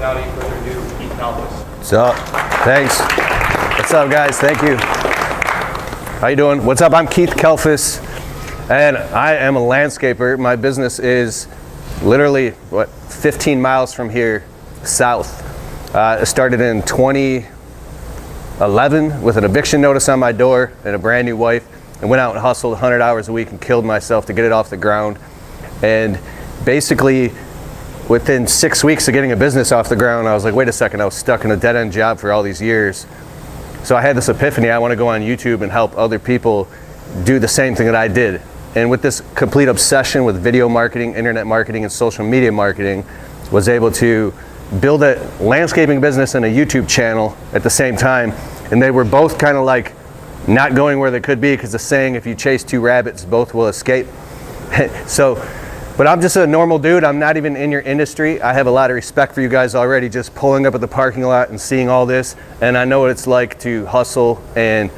without any further ado, Keith Calvis. What's up? Thanks. What's up, guys? Thank you. How you doing? What's up? I'm Keith Kelfis, and I am a landscaper. My business is literally, 15 miles from here, south. I started in 2011 with an eviction notice on my door and a brand new wife, and went out and hustled 100 hours a week and killed myself to get it off the ground. And basically, within 6 weeks of getting a business off the ground, I was like, wait a second, I was stuck in a dead-end job for all these years. So I had this epiphany, I want to go on YouTube and help other people do the same thing that I did. And with this complete obsession with video marketing, internet marketing, and social media marketing, was able to build a landscaping business and a YouTube channel at the same time. And they were both kind of like not going where they could be, because the saying, if you chase two rabbits, both will escape. But I'm just a normal dude. I'm not even in your industry. I have a lot of respect for you guys already, just pulling up at the parking lot and seeing all this. And I know what it's like to hustle and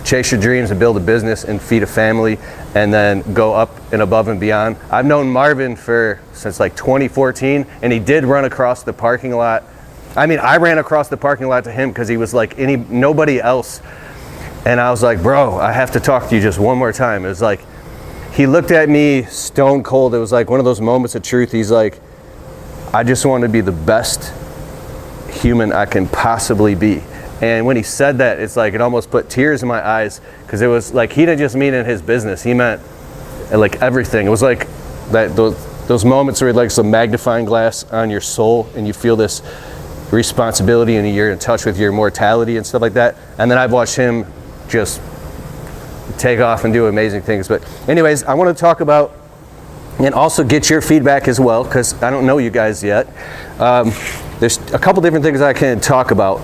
chase your dreams and build a business and feed a family and then go up and above and beyond. I've known Marvin since like 2014, and he did run across the parking lot. I mean, I ran across the parking lot to him because he was like nobody else. And I was like, bro, I have to talk to you just one more time. It was like, he looked at me stone cold. It was like one of those moments of truth. He's like, I just want to be the best human I can possibly be. And when he said that, it's like it almost put tears in my eyes, because it was like he didn't just mean in his business. He meant like everything. It was like that those moments where like some magnifying glass on your soul and you feel this responsibility and you're in touch with your mortality and stuff like that. And then I've watched him just take off and do amazing things. But anyways, I want to talk about and also get your feedback as well, because I don't know you guys yet. There's a couple different things I can talk about.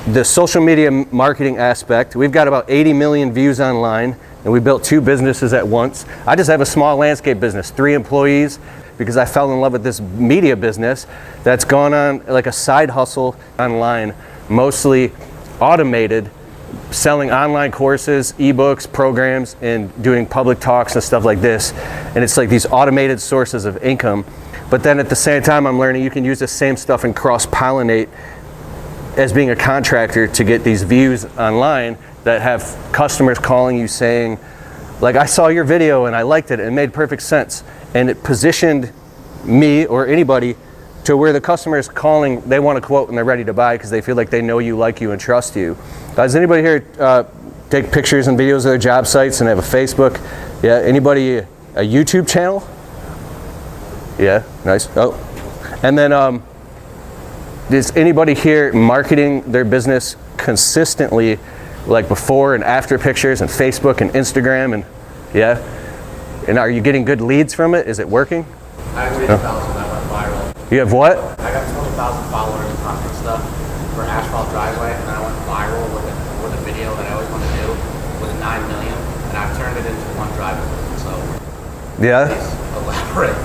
The social media marketing aspect. We've got about 80 million views online, and we built 2 businesses at once. I just have a small landscape business, 3 employees, because I fell in love with this media business that's gone on like a side hustle online, mostly automated, selling online courses, ebooks, programs, and doing public talks and stuff like this. And it's like these automated sources of income. But then at the same time, I'm learning you can use the same stuff and cross-pollinate as being a contractor to get these views online that have customers calling you saying, like, I saw your video and I liked it, and it made perfect sense. And it positioned me or anybody to where the customer is calling, they want a quote and they're ready to buy because they feel like they know you, like you, and trust you. Does anybody here take pictures and videos of their job sites and have a Facebook? Yeah, anybody a YouTube channel? Yeah, nice. Oh, and then is anybody here marketing their business consistently, like before and after pictures and Facebook and Instagram? And yeah, and are you getting good leads from it? Is it working? I have 80,000 that went viral. You have what? I got 20,000 followers and content stuff for asphalt driveway, and I went viral with a video that I always wanted to do with 9 million, and I've turned it into one driveway. So yeah, please elaborate.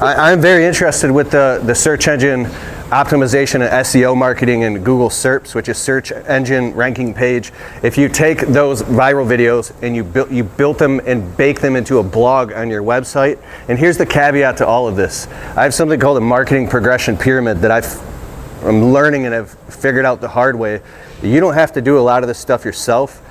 I'm very interested with the search engine optimization and SEO marketing and Google SERPs, which is search engine ranking page. If you take those viral videos and you built them and bake them into a blog on your website, and here's the caveat to all of this. I have something called a marketing progression pyramid that I'm learning and have figured out the hard way. You don't have to do a lot of this stuff yourself.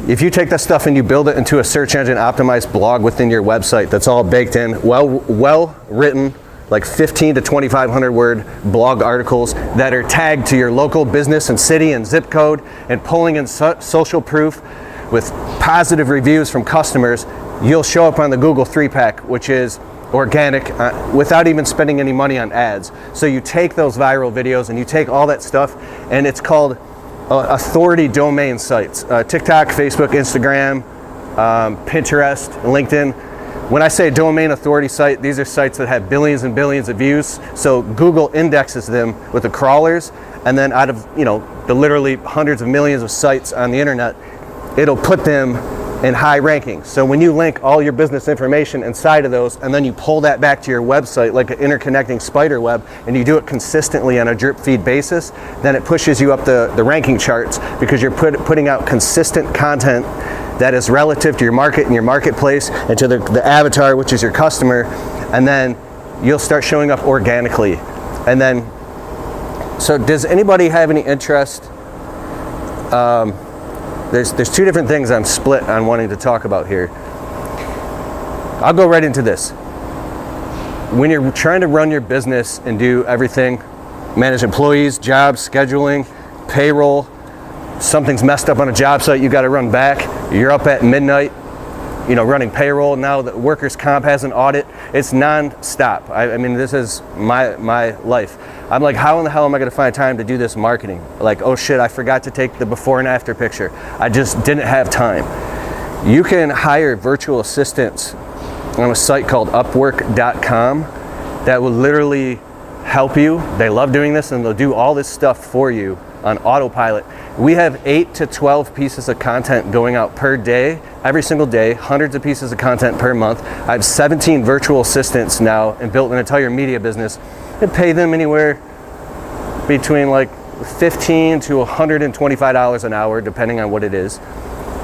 If you take that stuff and you build it into a search engine optimized blog within your website that's all baked in, well written, like 15 to 2,500 word blog articles that are tagged to your local business and city and zip code, and pulling in social proof with positive reviews from customers, you'll show up on the Google 3-pack, which is organic, without even spending any money on ads. So you take those viral videos and you take all that stuff, and it's called authority domain sites. TikTok, Facebook, Instagram, Pinterest, LinkedIn. When I say domain authority site, these are sites that have billions and billions of views. So Google indexes them with the crawlers, and then out of the literally hundreds of millions of sites on the internet, it'll put them in high rankings. So when you link all your business information inside of those, and then you pull that back to your website like an interconnecting spider web, and you do it consistently on a drip feed basis, then it pushes you up the ranking charts, because you're putting out consistent content that is relative to your market and your marketplace and to the avatar, which is your customer, and then you'll start showing up organically. And then, so does anybody have any interest? There's two different things I'm split on wanting to talk about here. I'll go right into this. When you're trying to run your business and do everything, manage employees, jobs, scheduling, payroll, something's messed up on a job site, you got to run back. You're up at midnight, running payroll. Now the workers' comp has an audit. It's non-stop. I mean, this is my life. I'm like, how in the hell am I going to find time to do this marketing? Like, oh shit, I forgot to take the before and after picture. I just didn't have time. You can hire virtual assistants on a site called Upwork.com that will literally help you. They love doing this, and they'll do all this stuff for you on autopilot. We have 8 to 12 pieces of content going out per day, every single day, hundreds of pieces of content per month. I have 17 virtual assistants now and built an entire media business and pay them anywhere between like $15 to $125 an hour, depending on what it is.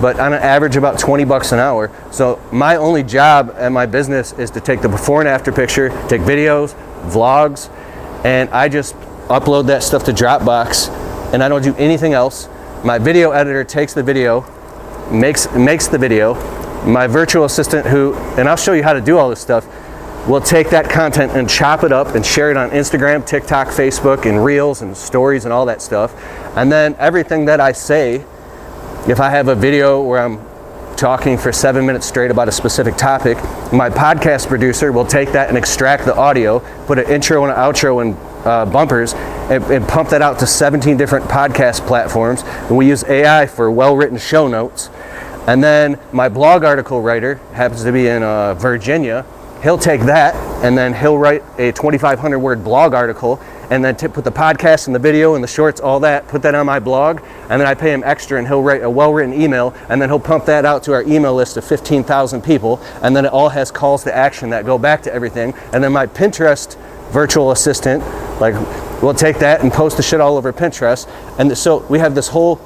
But on an average about $20 an hour. So my only job at my business is to take the before and after picture, take videos, vlogs, and I just upload that stuff to Dropbox, and I don't do anything else. My video editor takes the video, makes the video. My virtual assistant and I'll show you how to do all this stuff, will take that content and chop it up and share it on Instagram, TikTok, Facebook, and Reels and stories and all that stuff. And then everything that I say, if I have a video where I'm talking for 7 minutes straight about a specific topic, my podcast producer will take that and extract the audio, put an intro and an outro and bumpers, and pump that out to 17 different podcast platforms. And we use AI for well-written show notes. And then my blog article writer happens to be in Virginia. He'll take that and then he'll write a 2,500 word blog article, and then put the podcast and the video and the shorts, all that, put that on my blog, and then I pay him extra and he'll write a well-written email, and then he'll pump that out to our email list of 15,000 people, and then it all has calls to action that go back to everything. And then my Pinterest virtual assistant, will take that and post the shit all over Pinterest. And so we have this whole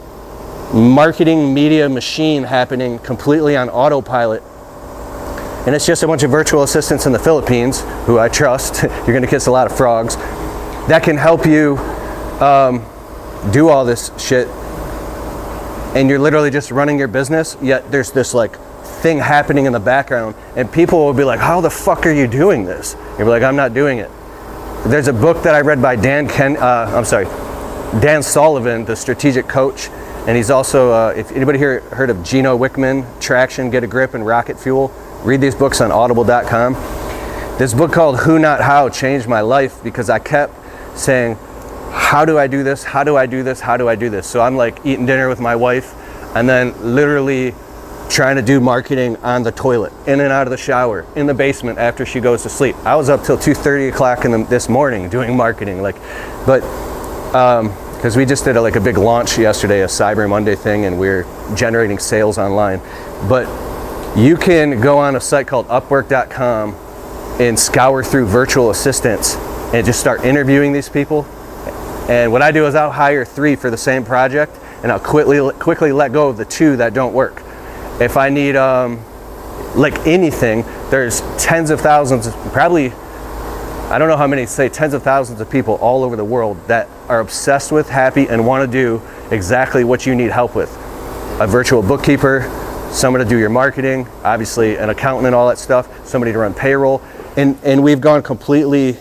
marketing media machine happening completely on autopilot. And it's just a bunch of virtual assistants in the Philippines, who I trust, you're gonna kiss a lot of frogs, that can help you do all this shit. And you're literally just running your business, yet there's this thing happening in the background, and people will be like, how the fuck are you doing this? You'll be like, I'm not doing it. There's a book that I read by Dan Sullivan, the strategic coach, and he's also, if anybody here heard of Gino Wickman, Traction, Get a Grip, and Rocket Fuel, read these books on audible.com. This book called Who Not How changed my life, because I kept saying, how do I do this? How do I do this? How do I do this? So I'm eating dinner with my wife, and then literally trying to do marketing on the toilet, in and out of the shower, in the basement after she goes to sleep. I was up till 2:30 o'clock this morning doing marketing, because we just did a big launch yesterday, a Cyber Monday thing, and we're generating sales online. But you can go on a site called Upwork.com and scour through virtual assistants and just start interviewing these people. And what I do is I'll hire 3 for the same project, and I'll quickly let go of the 2 that don't work. If I need anything, there's tens of thousands, probably, I don't know how many, say tens of thousands of people all over the world that are obsessed with, happy, and want to do exactly what you need help with. A virtual bookkeeper, someone to do your marketing, obviously an accountant and all that stuff, somebody to run payroll. And we've gone completely,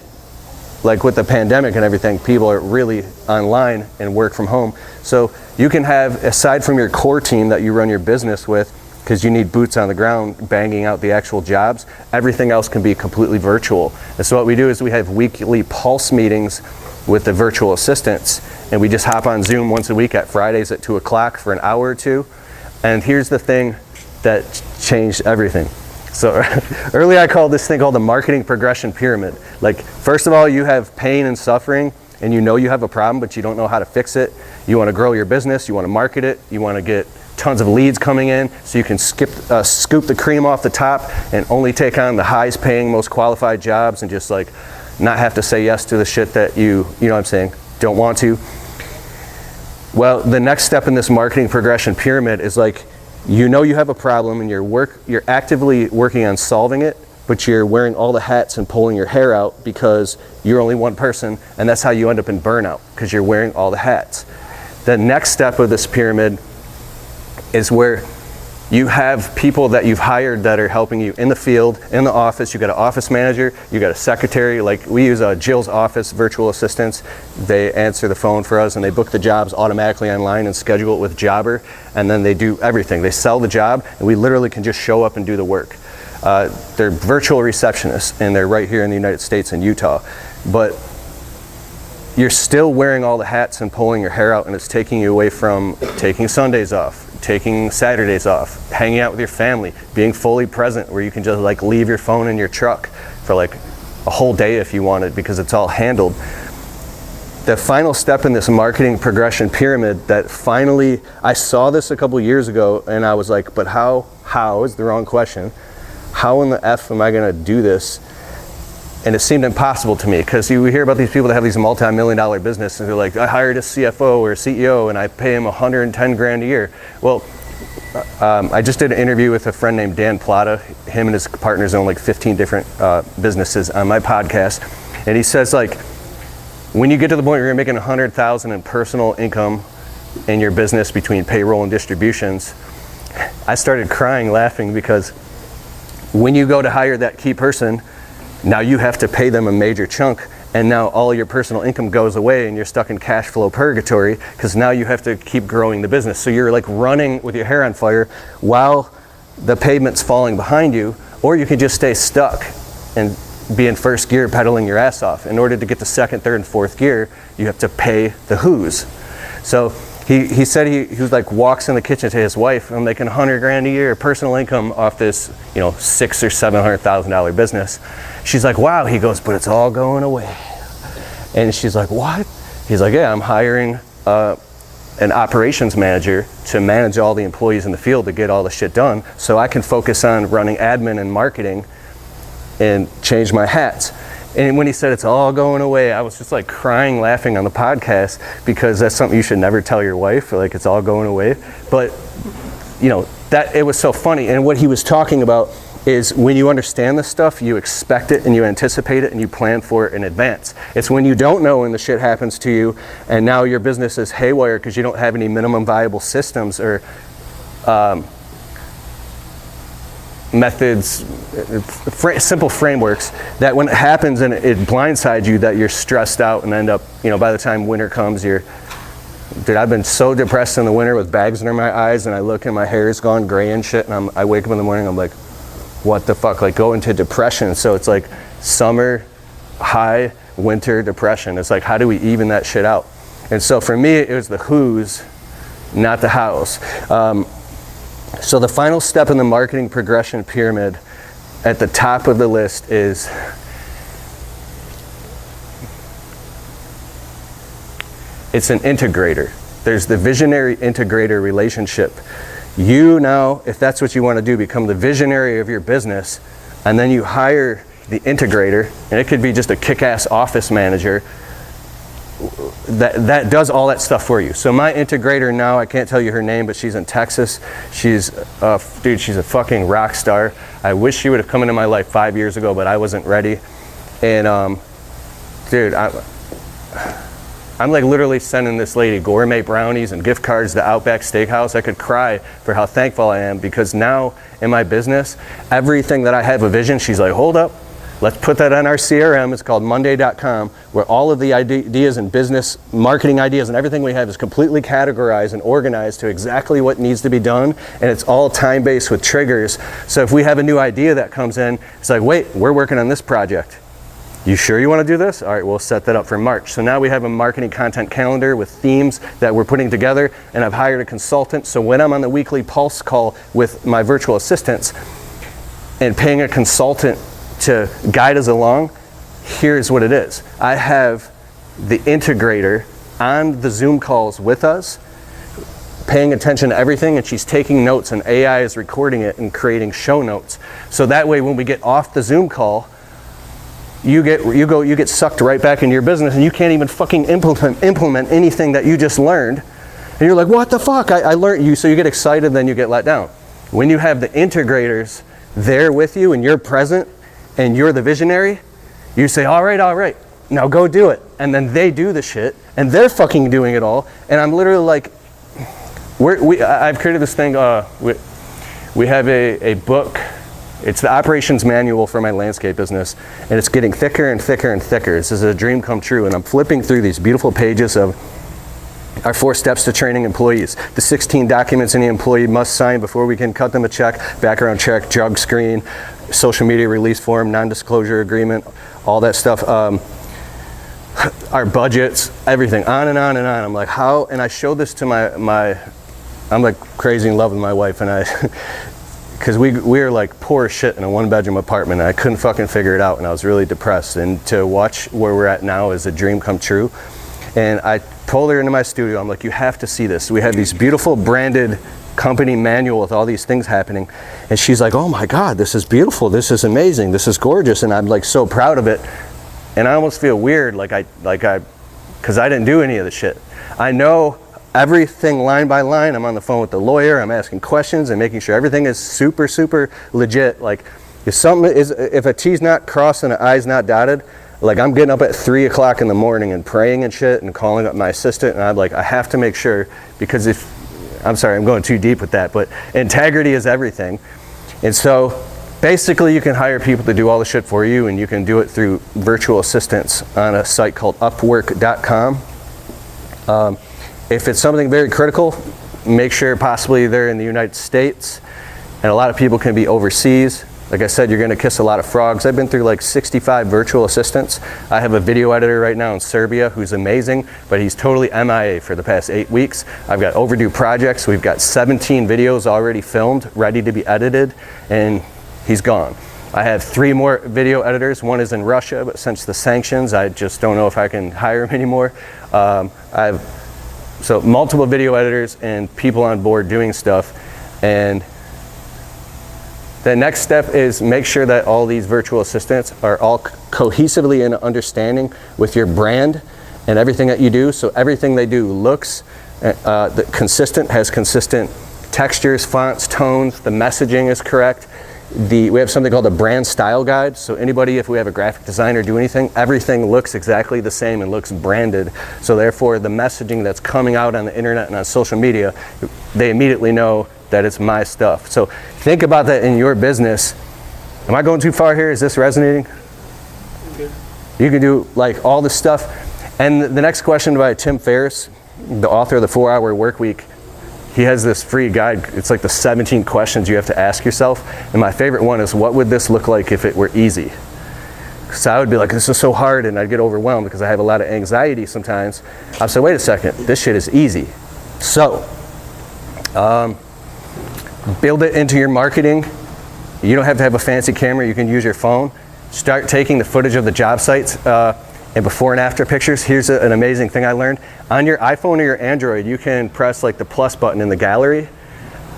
with the pandemic and everything, people are really online and work from home. So you can have, aside from your core team that you run your business with, because you need boots on the ground banging out the actual jobs, everything else can be completely virtual. And so what we do is we have weekly pulse meetings with the virtual assistants, and we just hop on Zoom once a week at Fridays at 2 o'clock for an hour or two. And here's the thing that changed everything. So earlier I called this thing called the marketing progression pyramid. First of all, you have pain and suffering, and you know you have a problem, but you don't know how to fix it. You want to grow your business, you want to market it, you want to get tons of leads coming in so you can scoop the cream off the top and only take on the highest paying, most qualified jobs, and just not have to say yes to the shit that you know what I'm saying, don't want to. Well, the next step in this marketing progression pyramid is you know you have a problem and you're actively working on solving it, but you're wearing all the hats and pulling your hair out because you're only one person, and that's how you end up in burnout, because you're wearing all the hats. The next step of this pyramid is where you have people that you've hired that are helping you in the field, in the office. You got an office manager, you got a secretary. Like we use Jill's Office virtual assistants. They answer the phone for us and they book the jobs automatically online and schedule it with Jobber, and then they do everything. They sell the job and we literally can just show up and do the work. They're virtual receptionists and they're right here in the United States in Utah. But you're still wearing all the hats and pulling your hair out, and it's taking you away from taking Sundays off, taking Saturdays off, hanging out with your family, being fully present where you can just like leave your phone in your truck for like a whole day if you wanted, because it's all handled. The final step in this marketing progression pyramid that finally, I saw this a couple years ago and I was like, but how is the wrong question. How in the F am I gonna do this? And it seemed impossible to me, because you hear about these people that have these multi-million-dollar businesses and they're like, I hired a CFO or a CEO and I pay him 110 grand a year. Well, I just did an interview with a friend named Dan Plata. Him and his partners own like 15 different businesses on my podcast. And he says like, when you get to the point where you're making 100,000 in personal income in your business between payroll and distributions, I started crying laughing, because when you go to hire that key person, now you have to pay them a major chunk, and now all your personal income goes away and you're stuck in cash flow purgatory, because now you have to keep growing the business. So you're like running with your hair on fire while the pavement's falling behind you, or you can just stay stuck and be in first gear pedaling your ass off. In order to get to second, third, and fourth gear, you have to pay the who's. So he said he was like walks in the kitchen to his wife, I'm making 100 grand a year personal income off this, $600,000 or $700,000 business. She's like, wow. He goes, but it's all going away. And she's like, what? He's like, yeah, I'm hiring an operations manager to manage all the employees in the field to get all the shit done, so I can focus on running admin and marketing and change my hats. And when he said it's all going away, I was just like crying laughing on the podcast, because that's something you should never tell your wife, like it's all going away. But that it was so funny. And what he was talking about is, when you understand this stuff, you expect it and you anticipate it and you plan for it in advance. It's when you don't know when the shit happens to you and now your business is haywire because you don't have any minimum viable systems or methods, simple frameworks, that when it happens and it blindsides you, that you're stressed out and end up, by the time winter comes, dude, I've been so depressed in the winter with bags under my eyes, and I look and my hair is gone gray and shit, and I wake up in the morning, I'm like, what the fuck, like go into depression. So it's like summer high, winter depression. It's like, how do we even that shit out? And so for me, it was the who's, not the how's. So the final step in the marketing progression pyramid, at the top of the list, is it's an integrator. There's the visionary integrator relationship. You now, if that's what you want to do, become the visionary of your business, and then you hire the integrator, and it could be just a kick-ass office manager that does all that stuff for you. So my integrator now, I can't tell you her name, but she's in Texas. She's she's a fucking rock star. I wish she would have come into my life 5 years ago, but I wasn't ready. And dude, I'm like literally sending this lady gourmet brownies and gift cards to Outback Steakhouse. I could cry for how thankful I am, because now in my business, everything that I have a vision, she's like, hold up, let's put that on our CRM. It's called Monday.com, where all of the ideas and business marketing ideas and everything we have is completely categorized and organized to exactly what needs to be done. And it's all time-based with triggers. So if we have a new idea that comes in, it's like, wait, we're working on this project. You sure you want to do this? All right, we'll set that up for March. So now we have a marketing content calendar with themes that we're putting together, and I've hired a consultant. So when I'm on the weekly pulse call with my virtual assistants and paying a consultant to guide us along, here's what it is. I have the integrator on the Zoom calls with us, paying attention to everything, and she's taking notes, and AI is recording it and creating show notes. So that way, when we get off the Zoom call, you get sucked right back into your business, and you can't even fucking implement anything that you just learned. And you're like, what the fuck? I learned you. So you get excited, then you get let down. When you have the integrators there with you and you're present, and you're the visionary, you say, all right, now go do it. And then they do the shit, and they're fucking doing it all. And I'm literally like, I've created this thing, we have a book. It's the operations manual for my landscape business, and it's getting thicker and thicker and thicker. This is a dream come true, and I'm flipping through these beautiful pages of our 4 steps to training employees, the 16 documents any employee must sign before we can cut them a check, background check, drug screen, social media release form, non-disclosure agreement, all that stuff, our budgets, everything, on and on and on. I'm like, how? And I showed this to I'm like crazy in love with my wife, and because we were like poor as shit in a 1-bedroom apartment, and I couldn't fucking figure it out, and I was really depressed. And to watch where we're at now is a dream come true. And I pulled her into my studio. I'm like, you have to see this. We have these beautiful branded company manual with all these things happening. And she's like, oh my God, this is beautiful. This is amazing. This is gorgeous. And I'm like so proud of it. And I almost feel weird, because I didn't do any of the shit. I know everything line by line. I'm on the phone with the lawyer. I'm asking questions and making sure everything is super, super legit. Like if a T's not crossed and an I's not dotted, like I'm getting up at 3 o'clock in the morning and praying and shit and calling up my assistant, and I'm like, I have to make sure, because I'm sorry, I'm going too deep with that, but integrity is everything. And so basically you can hire people to do all the shit for you, and you can do it through virtual assistants on a site called upwork.com. If it's something very critical, make sure possibly they're in the United States, and a lot of people can be overseas. Like I said, you're going to kiss a lot of frogs. I've been through like 65 virtual assistants. I have a video editor right now in Serbia who's amazing, but he's totally MIA for the past 8 weeks. I've got overdue projects. We've got 17 videos already filmed, ready to be edited, and he's gone. I have 3 more video editors. One is in Russia, but since the sanctions, I just don't know if I can hire him anymore. So multiple video editors and people on board doing stuff. And the next step is make sure that all these virtual assistants are all cohesively in understanding with your brand and everything that you do. So everything they do looks consistent, has consistent textures, fonts, tones, the messaging is correct. We have something called a brand style guide. So anybody, if we have a graphic designer do anything, everything looks exactly the same and looks branded. So therefore the messaging that's coming out on the internet and on social media, they immediately know that it's my stuff. So think about that in your business. Am I going too far here? Is this resonating? Okay. You can do like all this stuff. And the next question by Tim Ferriss, the author of the 4-Hour Workweek, he has this free guide. It's like the 17 questions you have to ask yourself. And my favorite one is, what would this look like if it were easy? So I would be like, this is so hard, and I'd get overwhelmed because I have a lot of anxiety sometimes. I'd say, wait a second, this shit is easy. So, build it into your marketing. You don't have to have a fancy camera. You can use your phone. Start taking the footage of the job sites and before and after pictures. Here's an amazing thing I learned. On your iPhone or your Android, you can press like the plus button in the gallery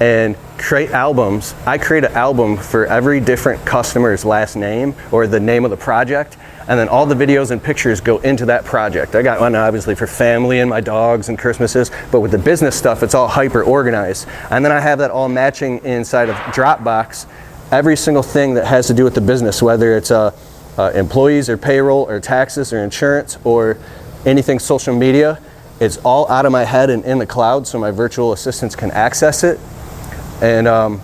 and create albums. I create an album for every different customer's last name or the name of the project, and then all the videos and pictures go into that project. I got one obviously for family and my dogs and Christmases, but with the business stuff, it's all hyper organized. And then I have that all matching inside of Dropbox, every single thing that has to do with the business, whether it's employees or payroll or taxes or insurance or anything social media. It's all out of my head and in the cloud, so my virtual assistants can access it. And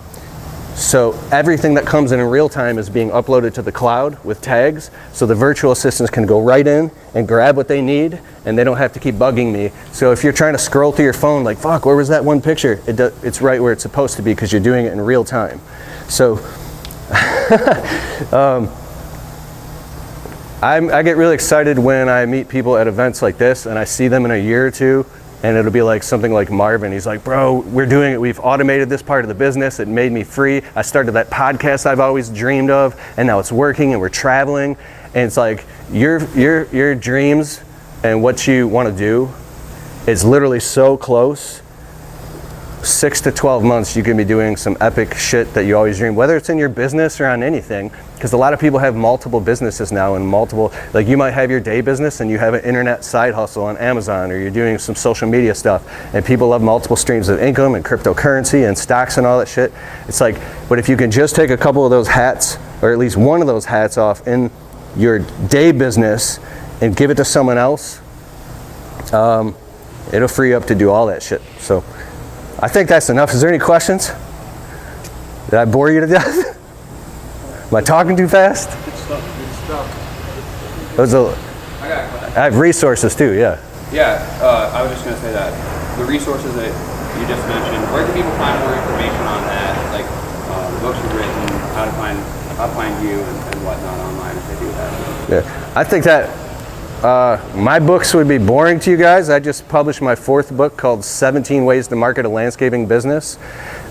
so everything that comes in real time is being uploaded to the cloud with tags, so the virtual assistants can go right in and grab what they need, and they don't have to keep bugging me. So if you're trying to scroll through your phone like, fuck, where was that one picture? It's right where it's supposed to be because you're doing it in real time. So I get really excited when I meet people at events like this and I see them in a year or two, and it'll be like something like Marvin. He's like, bro, we're doing it. We've automated this part of the business. It made me free. I started that podcast I've always dreamed of, and now it's working and we're traveling. And it's like your dreams and what you want to do is literally so close. 6 to 12 months you can be doing some epic shit that you always dreamed, whether it's in your business or on anything, because a lot of people have multiple businesses now, and multiple, like you might have your day business and you have an internet side hustle on Amazon, or you're doing some social media stuff, and people love multiple streams of income and cryptocurrency and stocks and all that shit. It's like, but if you can just take a couple of those hats or at least one of those hats off in your day business and give it to someone else, it'll free you up to do all that shit. So I think that's enough. Is there any questions? Did I bore you to death? Am I talking too fast? Good stuff. I got a question. I have resources too, yeah. Yeah, I was just going to say that the resources that you just mentioned, where can people find more information on that? Like the books you've written, how to find you and whatnot online if they do that. Yeah, I think that my books would be boring to you guys. I just published my 4th book called 17 Ways to Market a Landscaping Business,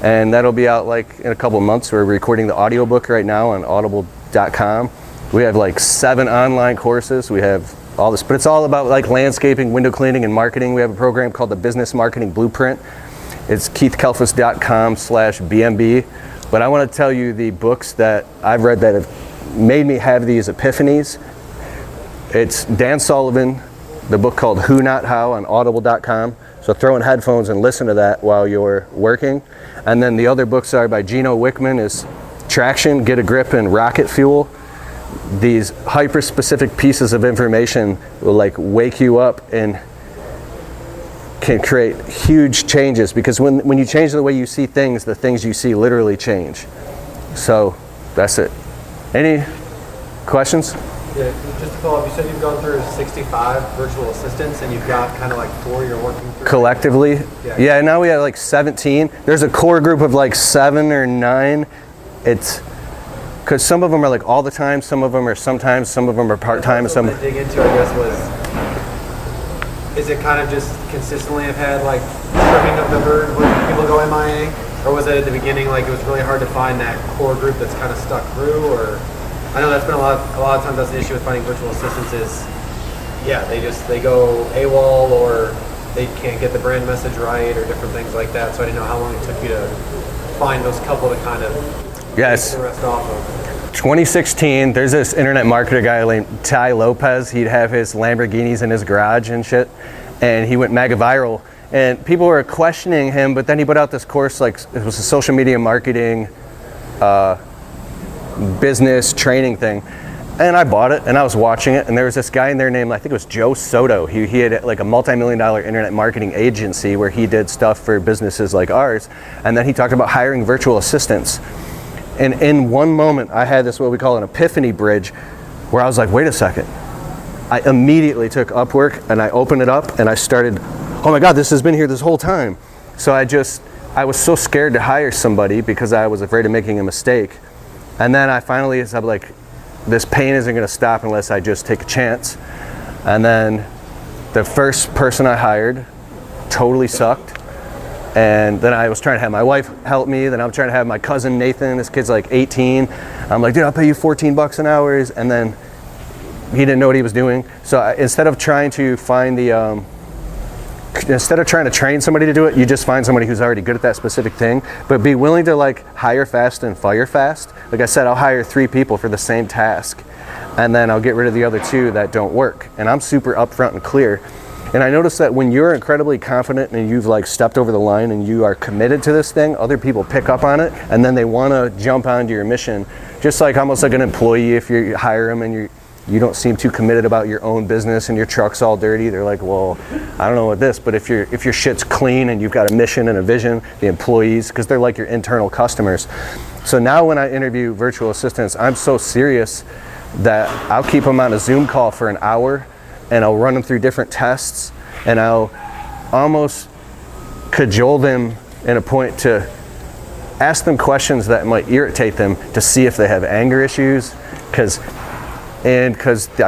and that'll be out like in a couple of months. We're recording the audiobook right now on audible.com. We have like 7 online courses. We have all this, but it's all about like landscaping, window cleaning, and marketing. We have a program called the Business Marketing Blueprint. It's keithkelfus.com/BMB. But I want to tell you the books that I've read that have made me have these epiphanies. It's Dan Sullivan, the book called Who Not How on audible.com. So throw in headphones and listen to that while you're working. And then the other books are by Gino Wickman is Traction, Get a Grip, and Rocket Fuel. These hyper-specific pieces of information will like wake you up and can create huge changes, because when you change the way you see things, the things you see literally change. So that's it. Any questions? Yeah, just to follow up, you said you've gone through 65 virtual assistants and you've got kind of like 4 you're working through? Collectively? Yeah, now we have like 17. There's a core group of like 7 or 9. It's because some of them are like all the time, some of them are sometimes, some of them are part-time. What I dig into, I guess, is it kind of just consistently have had like trimming of the herd when people go MIA? Or was it at the beginning like it was really hard to find that core group that's kind of stuck through? Or I know that's been a lot of times that's the issue with finding virtual assistants is, yeah, they go AWOL or they can't get the brand message right or different things like that. So I didn't know how long it took you to find those couple to kind of take the rest off of. 2016, there's this internet marketer guy named Ty Lopez. He'd have his Lamborghinis in his garage and shit, and he went mega viral. And people were questioning him, but then he put out this course, like it was a social media marketing business training thing. And I bought it and I was watching it, and there was this guy in there named, I think it was Joe Soto. He had like a multi-million-dollar internet marketing agency where he did stuff for businesses like ours. And then he talked about hiring virtual assistants. And in one moment, I had this, what we call an epiphany bridge, where I was like, wait a second. I immediately took Upwork and I opened it up and I started, oh my God, this has been here this whole time. So I was so scared to hire somebody because I was afraid of making a mistake. And then I finally said, like, this pain isn't gonna stop unless I just take a chance. And then the first person I hired totally sucked. And then I was trying to have my wife help me. Then I'm trying to have my cousin Nathan. This kid's like 18. I'm like, dude, I'll pay you $14 an hour. And then he didn't know what he was doing. So instead of trying to find instead of trying to train somebody to do it, you just find somebody who's already good at that specific thing. But be willing to like hire fast and fire fast. Like I said, I'll hire 3 people for the same task, and then I'll get rid of the other 2 that don't work. And I'm super upfront and clear. And I noticed that when you're incredibly confident and you've like stepped over the line and you are committed to this thing, other people pick up on it and then they want to jump onto your mission. Just like almost like an employee, if you hire them and you don't seem too committed about your own business and your truck's all dirty, they're like, well, I don't know what this, but if your shit's clean and you've got a mission and a vision, the employees, because they're like your internal customers. So now when I interview virtual assistants, I'm so serious that I'll keep them on a Zoom call for an hour and I'll run them through different tests, and I'll almost cajole them in a point to ask them questions that might irritate them to see if they have anger issues. Because I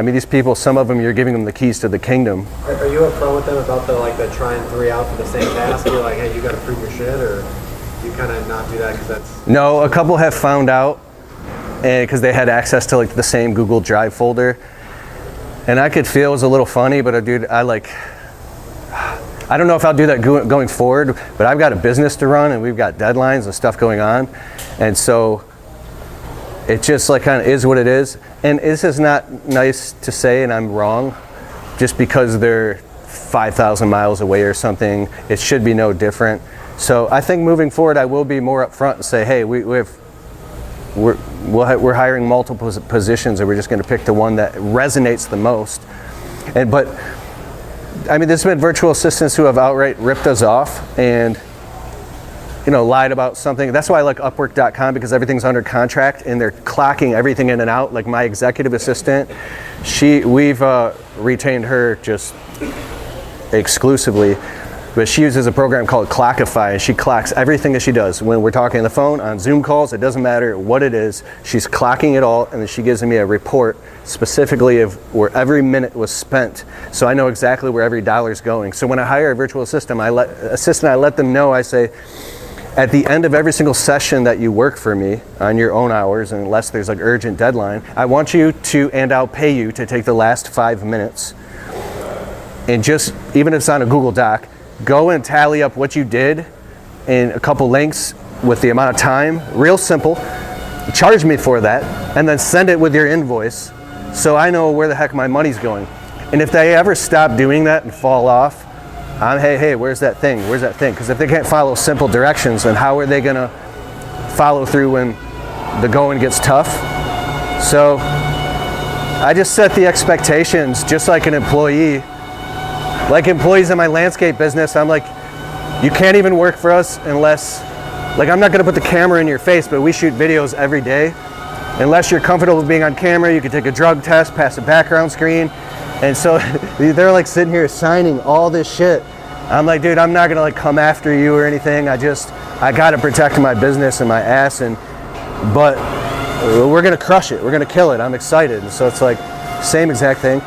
mean, these people, some of them, you're giving them the keys to the kingdom. Are you upfront with them about the trying 3 out for the same task? You're like, hey, you got to prove your shit, or you kind of not do that because that's... No, a couple have found out, and because they had access to like the same Google Drive folder. And I could feel it was a little funny, but dude, I don't know if I'll do that going forward, but I've got a business to run and we've got deadlines and stuff going on. And so it just like kind of is what it is. And this is not nice to say, and I'm wrong, just because they're 5,000 miles away or something. It should be no different. So I think moving forward, I will be more upfront and say, hey, we're hiring multiple positions, and we're just going to pick the one that resonates the most. But I mean, there's been virtual assistants who have outright ripped us off and, lied about something. That's why I like Upwork.com, because everything's under contract and they're clocking everything in and out. Like my executive assistant, we've retained her just exclusively, but she uses a program called Clockify, and she clocks everything that she does. When we're talking on the phone, on Zoom calls, it doesn't matter what it is, she's clocking it all, and then she gives me a report specifically of where every minute was spent, so I know exactly where every dollar's going. So when I hire a virtual assistant, I let them know, I say, at the end of every single session that you work for me on your own hours, unless there's like urgent deadline, I want you to, and I'll pay you to take the last 5 minutes, and just, even if it's on a Google Doc, go and tally up what you did in a couple links with the amount of time, real simple, charge me for that, and then send it with your invoice so I know where the heck my money's going. And if they ever stop doing that and fall off, hey, where's that thing? Where's that thing? Because if they can't follow simple directions, then how are they gonna follow through when the going gets tough? So I just set the expectations just like an employee. Like employees in my landscape business, I'm like, you can't even work for us unless, like, I'm not gonna put the camera in your face, but we shoot videos every day. Unless you're comfortable with being on camera, you can take a drug test, pass a background screen. And so they're like sitting here signing all this shit. I'm like, dude, I'm not gonna like come after you or anything. I gotta protect my business and my ass, but we're gonna crush it. We're gonna kill it. I'm excited. And so it's like, same exact thing.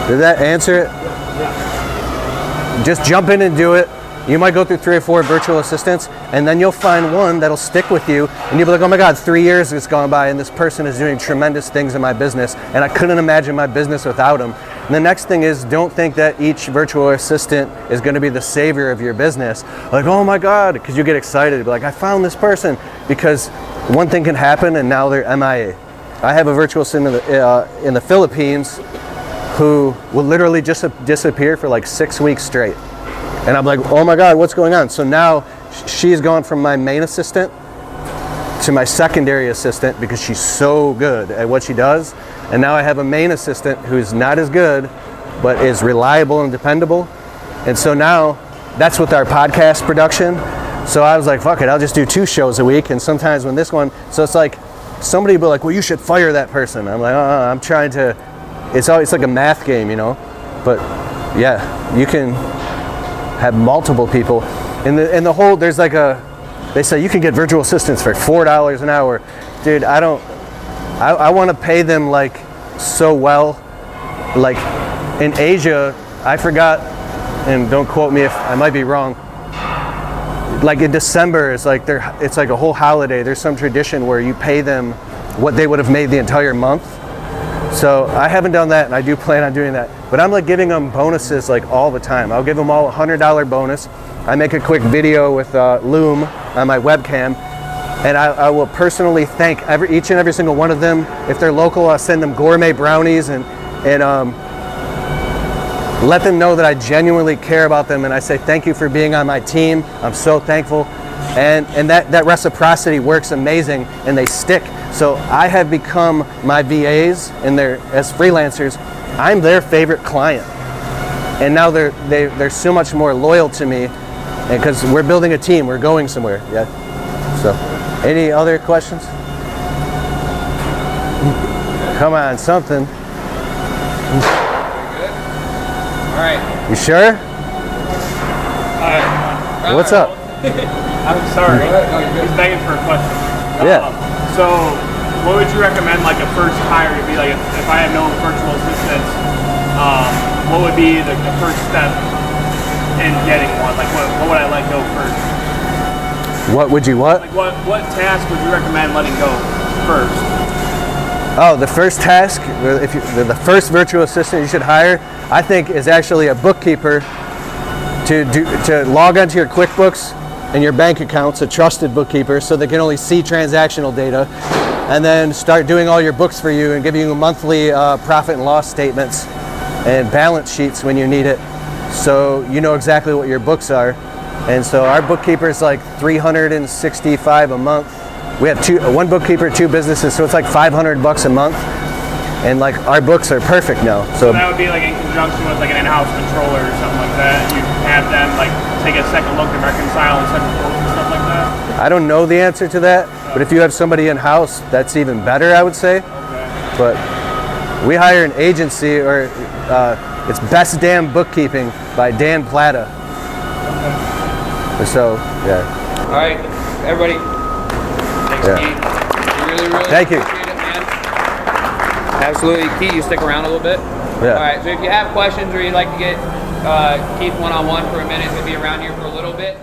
Did that answer it? Yeah. Just jump in and do it. You might go through 3 or 4 virtual assistants, and then you'll find one that'll stick with you, and you'll be like, oh my God, 3 years has gone by, and this person is doing tremendous things in my business, and I couldn't imagine my business without them. And the next thing is, don't think that each virtual assistant is going to be the savior of your business. Like, oh my God, because you get excited. Be like, I found this person, because one thing can happen, and now they're MIA. I have a virtual assistant in the Philippines who will literally just disappear for like 6 weeks straight. And I'm like, oh my God, what's going on? So now she's gone from my main assistant to my secondary assistant because she's so good at what she does. And now I have a main assistant who's not as good, but is reliable and dependable. And so now that's with our podcast production. So I was like, fuck it, I'll just do 2 shows a week. And sometimes when this one, so it's like, somebody will be like, well, you should fire that person. I'm like, I'm trying to, it's like a math game, But yeah, you can have multiple people. In the whole, there's like they say you can get virtual assistants for $4 an hour. Dude, I want to pay them like so well. Like in Asia, I forgot, and don't quote me if I might be wrong, like in December, it's like a whole holiday. There's some tradition where you pay them what they would have made the entire month. So I haven't done that, and I do plan on doing that. But I'm like giving them bonuses like all the time. I'll give them all a $100 bonus. I make a quick video with Loom on my webcam, and I will personally thank each and every single one of them. If they're local, I'll send them gourmet brownies and let them know that I genuinely care about them, and I say thank you for being on my team. I'm so thankful. And that reciprocity works amazing, and they stick. So I have become my VAs, and as freelancers, I'm their favorite client. And now they're so much more loyal to me, because we're building a team, we're going somewhere. Yeah. So, any other questions? Come on, something. Very good. All right. You sure? What's up? I'm sorry. He's begging for a question. Yeah. So, what would you recommend, like a first hire to be? Like, if I have no virtual assistants, what would be the first step in getting one? Like, what would I let go first? What would you what? Like, what task would you recommend letting go first? Oh, the first task, the first virtual assistant you should hire, I think, is actually a bookkeeper to log onto your QuickBooks and your bank accounts, a trusted bookkeeper, so they can only see transactional data, and then start doing all your books for you and giving you monthly profit and loss statements and balance sheets when you need it, so you know exactly what your books are. And so our bookkeeper is like $365 a month, we have one bookkeeper, 2 businesses, so it's like $500 a month. And like our books are perfect now. So that would be like in conjunction with like an in-house controller or something like that. You have them like take a second look and reconcile and send reports and stuff like that. I don't know the answer to that, but if you have somebody in-house, that's even better, I would say. Okay. But we hire an agency, or it's Best Damn Bookkeeping by Dan Plata. Okay. So yeah. All right, everybody. Thanks, Yeah. Keith. Really Thank you. appreciate it, man. Absolutely. Keith, you stick around a little bit? Yeah. All right, so if you have questions or you'd like to get Keith one-on-one for a minute, he'll be around here for a little bit.